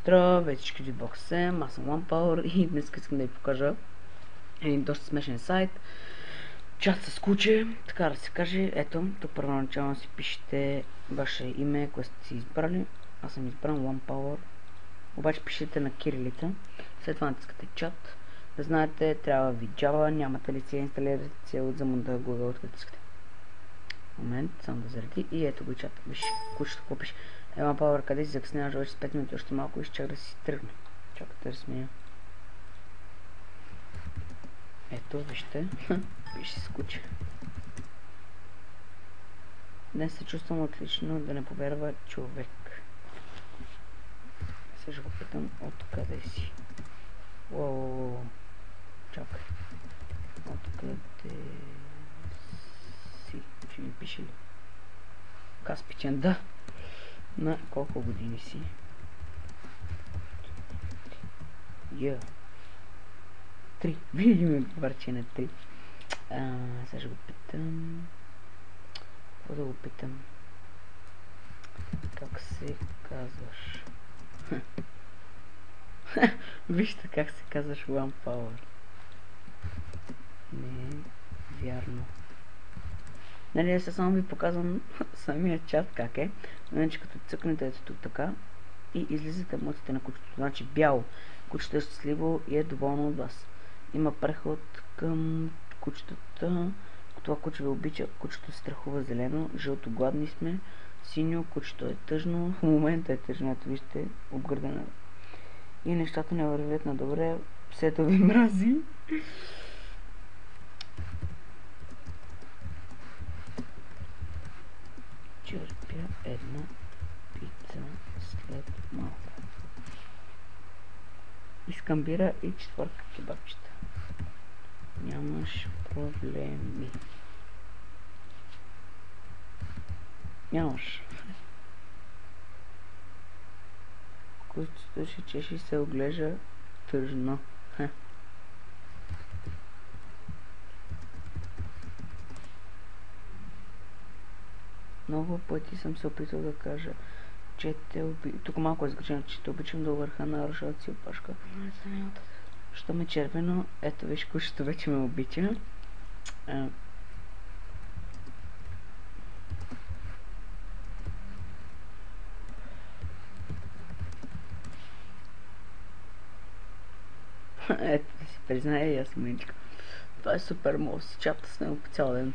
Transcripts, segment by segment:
Здравейте всички, Дюбокс съм, аз съм OnePower и днес искам да ви покажа един доста смешен сайт. Чат с куче, така да се каже. Ето, тук първоначално си пишете ваше име, което сте си избрали. Аз съм избран OnePower. Обаче пишете на кирилица. След това натискате чат. Да знаете, трябва ви Java, нямате ли си инсталирате цел за да го откъде. Момент, само да заради и ето го чата. Виж, кучето какво пише. OnePower, къде си закъсняваш вече с 5 минути, още малко и ще чак да си тръгне. Чакате да смея. Ето, вижте. Пише с куче. Днес се чувствам отлично, да не повярва човек. Сега ще го питам от къде си. Уоу. Чакай. От къде си? Ще ми пише ли? Каспичен, да. На колко години си? Я. 3. Винаги ми отговаря, че на 3. Сега ще го питам. Какво да го питам? Как се казваш? Вижте как се казваш OnePower. Не е вярно. Нали, аз само ви показвам самия чат как е. Значи като цъкнете ето тук така и излизат емоциите на кучето. Значи бяло. Кучето е щастливо и е доволно от вас. Има преход към кучетата. Това куче ви обича. Кучето се страхува зелено. Жълто, гладни сме. Синьо. Кучето е тъжно. В момента е тъжно. Ето вижте. Обгърдена. И нещата не вървят на добре. Псето ви мрази. Черпя една пица след малко. Искам бира и 4 кебабчета. Нямаш проблеми. Нямаш. Кучето ще чеши се оглежда тъжно. Много пъти съм се опитал да кажа, че те обичам. Тук малко е сгрешено, че те обичам до върха на рушата си опашка. Що ме червено, ето виж, кучето вече ме обича. Ето да си призная и аз мъничка. Това е супер, мога си чапта с него по цял ден.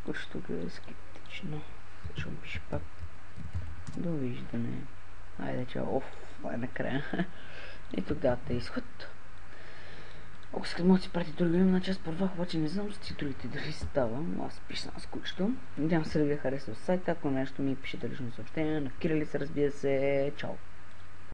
Кучето гледа скептично. Ще му пише пак. Довиждане. Айде, че ай накрая. И тук дата изход. Ако искате може да си прати други име на част първа, обаче не знам с титрите дали ставам. Аз пиша с кучето. Надявам се да ви харесва сайта. Ако нещо ми пишете лично съобщение на кирилица, разбира се. Чао!